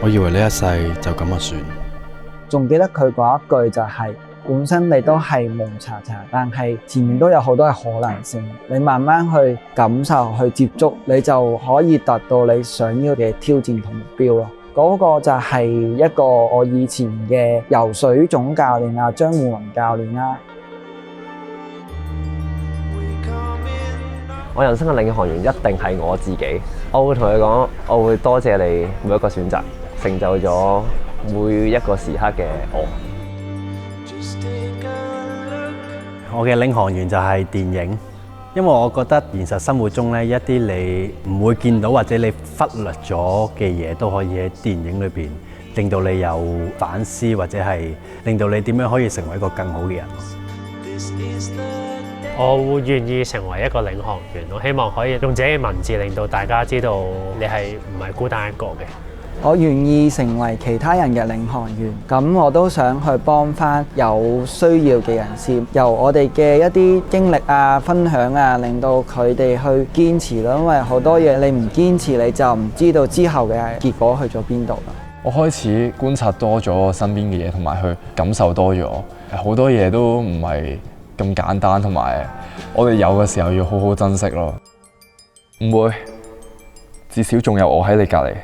我以為呢一世就咁就算。仲記得佢嗰一句就係、本身你都係蒙查查，但係前面都有好多嘅可能性。你慢慢去感受、去接觸，你就可以達到你想要嘅挑戰同目標咯。嗰個就係一個我以前嘅游水總教練啊，張護文教練啦。我人生嘅領航員一定係我自己。我會同佢講，我會多謝你每一個選擇，成就咗每一個時刻嘅我。我嘅領航員就係電影，因為我覺得現實生活中咧，一啲你唔會見到或者你忽略咗嘅嘢，都可以喺電影裏邊令到你有反思，或者係令到你點樣可以成為一個更好嘅人。我會願意成為一個領航員，我希望可以用自己嘅文字令到大家知道你係唔係孤單一個嘅。我願意成為其他人嘅領航員，咁我都想去幫翻有需要嘅人士，由我哋嘅一啲經歷啊、分享啊，令到佢哋去堅持咯。因為好多嘢你唔堅持，你就唔知道之後嘅結果去咗邊度啦。我開始觀察多咗我身邊嘅嘢，同埋去感受多咗，好多嘢都唔係咁簡單，同埋我哋有嘅時候要好好珍惜咯。唔會，至少仲有我喺你隔離。